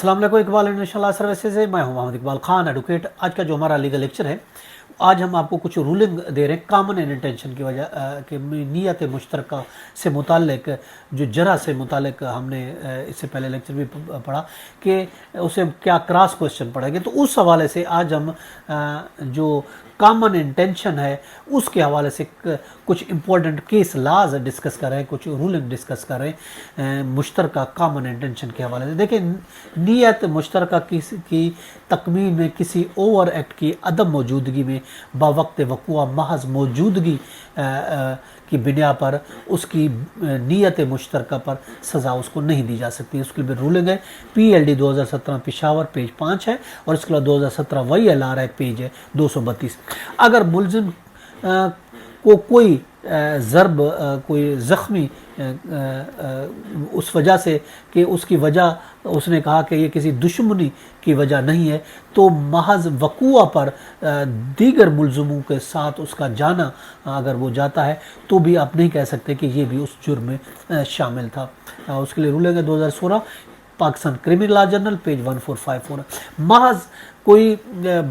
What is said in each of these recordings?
अस्सलाम वालेकुम Iqbal international services से मैं हूं मोहम्मद इकबाल खान एडवोकेट। आज का जो हमारा लीगल लेक्चर है, आज हम आपको कुछ रूलिंग दे रहे हैं कॉमन एंड इंटेंशन की वजह कि नीयत मुश्तरका से मुतालिक जो जरा से मुतालिक हमने इससे पहले लेक्चर भी पढ़ा कि उसे क्या क्रॉस क्वेश्चन पढ़ेंगे, तो उस हवाले से आज हम जो कॉमन इंटेंशन है उसके हवाले से कुछ इंपॉर्टेंट केस लाज डिस्कस कर रहे हैं, कुछ रूलिंग डिस्कस कर रहे हैं मुश्तरका कॉमन इंटेंशन के हवाले से। देखिए, नीयत मुश्तरका की तकमील में किसी ओवर एक्ट की अदम मौजूदगी में बावक्त वक़ुआ महज मौजूदगी की बिना पर उसकी नीयत मुश्तरका पर सज़ा उसको नहीं दी जा सकती। उसके लिए रूलिंग है PLD 2017 पेशावर पेज 5 है, और इसके अलावा 2017 YLR है पेज है 232। अगर मुलजिम को कोई ज़रब कोई ज़ख्मी उस वजह से कि उसकी वजह उसने कहा कि ये किसी दुश्मनी की वजह नहीं है, तो महज वक़ुआ पर दीगर मुलज़िमों के साथ उसका जाना अगर वो जाता है तो भी आप नहीं कह सकते कि ये भी उस जुर्म में शामिल था। उसके लिए रूलिंग है 2016 Pakistan criminal law journal page 1454। महज कोई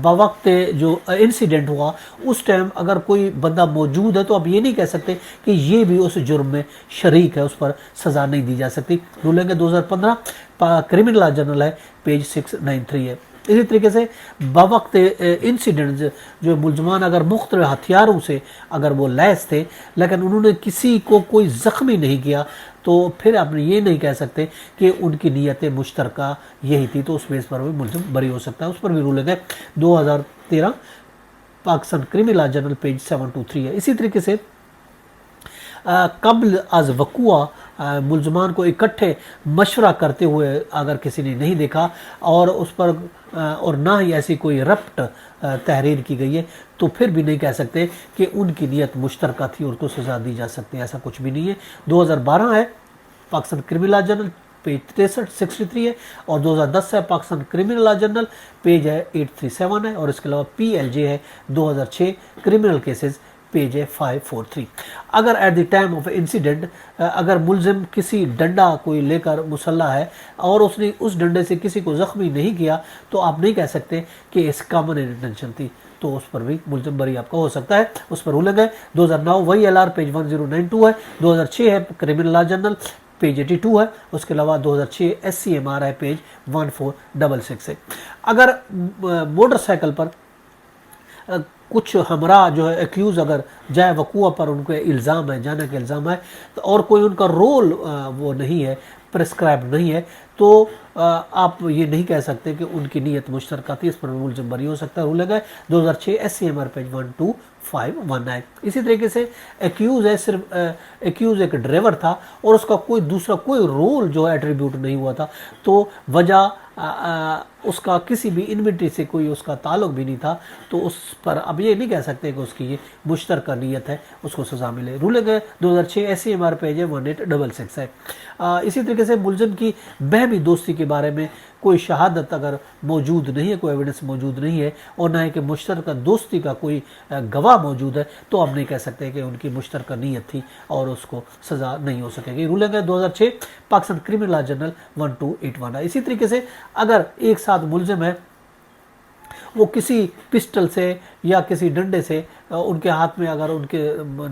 बवक्त जो इंसिडेंट हुआ उस टाइम अगर कोई बंदा मौजूद है तो आप ये नहीं कह सकते कि ये भी उस जुर्म में शरीक है, उस पर सज़ा नहीं दी जा सकती। रूलिंग है 2015 क्रिमिनल लॉ जर्नल है पेज 693 है। इसी तरीके से बवक्त इंसिडेंट जो मुलजमान अगर मुख्तलिफ हथियारों से अगर वो लैस थे लेकिन उन्होंने किसी को कोई ज़ख्मी नहीं किया, तो फिर आप ये नहीं कह सकते कि उनकी नीयत मुश्तरका यही थी, तो उस बेस पर भी मुलजिम बरी हो सकता है। उस पर भी रूलिंग है 2013 Pakistan criminal law journal page 723 है। इसी तरीके से कब्ल अज वक़ुआ मुलजमान को इकट्ठे मशवरा करते हुए अगर किसी ने नहीं देखा और उस पर और ना ही ऐसी कोई रप्ट तहरीर की गई है, तो फिर भी नहीं कह सकते कि उनकी नीयत मुश्तरका थी और उनको सज़ा दी जा सकती है, ऐसा कुछ भी नहीं है। 2012 है Pakistan criminal law journal page 63 है, और 2010 है Pakistan criminal law journal page है 837 है, और इसके अलावा PLJ है 2006 क्रिमिनल केसेस पेज है 543। अगर at the time of incident अगर मुलजिम किसी डंडा कोई लेकर मुसल्ला है और उसने उस डंडे से किसी को ज़ख्मी नहीं किया, तो आप नहीं कह सकते कि इस कॉमन इंटेंशन थी, तो उस पर भी मुलजिम बरी आपका हो सकता है। उस पर रूलिंग है 2009 YLR पेज 1092 है, 2006 है क्रिमिनल लॉ जर्नल पेज 82 है, उसके अलावा 2006 SCMR है पेज 1466 है। अगर मोटरसाइकिल पर कुछ हमरा जो है एक्यूज़ अगर जाए वक़ुआ पर उनके इल्ज़ाम है, जाने का इल्ज़ाम है, तो और कोई उनका रोल वो नहीं है, प्रिस्क्राइब नहीं है, तो आप ये नहीं कह सकते कि उनकी नीयत मुश्तरका थी, इस पर मुलजिम बरी हो सकता है। रूलिंग है 2006 SCMR पेज 1251 है। इसी तरीके से एक्यूज़ है, सिर्फ एक्यूज़ एक ड्राइवर था और उसका कोई दूसरा कोई रोल जो है एट्रीब्यूट नहीं हुआ था, तो वजह उसका किसी भी इन्विटी से कोई उसका ताल्लुक भी नहीं था, तो उस पर अब ये नहीं कह सकते कि उसकी ये मुश्तरका नीयत है, उसको सज़ा मिले। रूलिंग है 2006 SCMR पेज है 1866 है। इसी तरीके से मुलजिम की बहमी दोस्ती के बारे में कोई शहादत अगर मौजूद नहीं है, कोई एविडेंस मौजूद नहीं है, और ना ही कि मुश्तरका दोस्ती का कोई गवाह मौजूद है, तो आप नहीं कह सकते कि उनकी मुश्तरका नीयत थी और उसको सज़ा नहीं हो सकेगी। रूलिंग है 2006 पाकिस्तान क्रिमिनल लॉ जर्नल 1281 है। इसी तरीके से अगर एक साथ मुलजिम है, वो किसी पिस्टल से या किसी डंडे से उनके हाथ में अगर उनके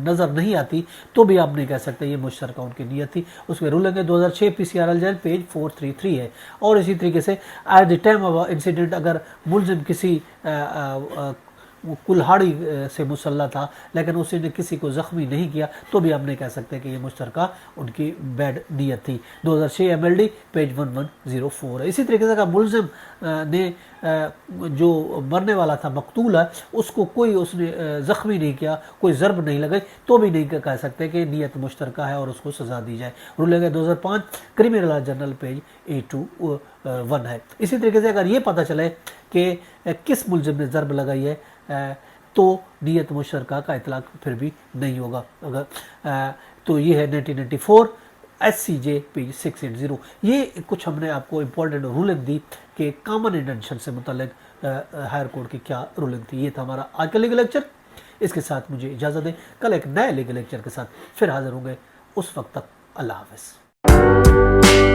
नज़र नहीं आती, तो भी आप नहीं कह सकते ये मुश्तरका उनकी नीयत थी। उसमें रूलिंग है 2006 PCRL जेल पेज 433 है। और इसी तरीके से at the time of incident अगर मुलजिम किसी कुल्हाड़ी से मुसल्ला था लेकिन उसने किसी को ज़ख्मी नहीं किया, तो भी आप नहीं कह सकते कि ये मुश्तरका उनकी बैड नीयत थी। 2006 MLD पेज 1104 है। इसी तरीके से अगर मुलजिम ने जो मरने वाला था मकतूल है उसको कोई उसने ज़ख्मी नहीं किया, कोई ज़रब नहीं लगाई, तो भी नहीं कह सकते कि नीयत मुश्तरका है और उसको सज़ा दी जाए। रूलिंग है 2005 क्रिमिनल लॉ जर्नल पेज 821 है। इसी तरीके से अगर ये पता चले कि किस मुलजिम ने ज़रब लगाई है, तो नीयत मुश्तरका का इतलाक फिर भी नहीं होगा। अगर तो ये है 1994 SCJ पेज 680। ये कुछ हमने आपको इम्पोर्टेंट रूलिंग दी कि कॉमन इंटेंशन से मुतल्लिक हायर कोर्ट की क्या रूलिंग थी। ये था हमारा आज का लीगल लेक्चर। इसके साथ मुझे इजाज़त दें, कल एक नए लीगल लेक्चर के साथ फिर हाजिर होंगे। उस वक्त तक अल्लाह हाफ़िज़।